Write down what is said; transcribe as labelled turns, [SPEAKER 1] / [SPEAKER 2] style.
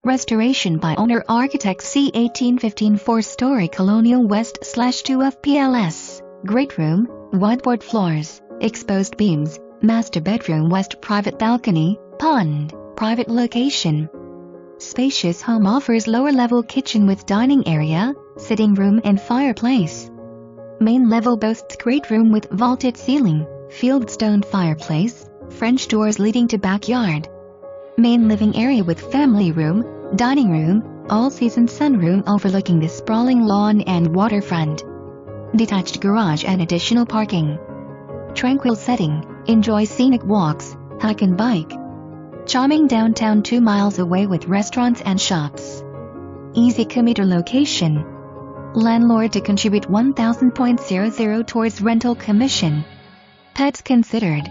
[SPEAKER 1] Restoration by owner architect C. 1815 4-story Colonial West/2 fpls. Great room, wideboard floors, exposed beams, master bedroom west private balcony, pond, private location. Spacious home offers lower-level kitchen with dining area, sitting room and fireplace. Main level boasts great room with vaulted ceiling, fieldstone fireplace, French doors leading to backyard. Main living area with family room, dining room, all-season sunroom overlooking the sprawling lawn and waterfront. Detached garage and additional parking. Tranquil setting, enjoy scenic walks, hike and bike. Charming downtown 2 miles away with restaurants and shops. Easy commuter location. Landlord to contribute $1,000.00 towards rental commission. Pets considered.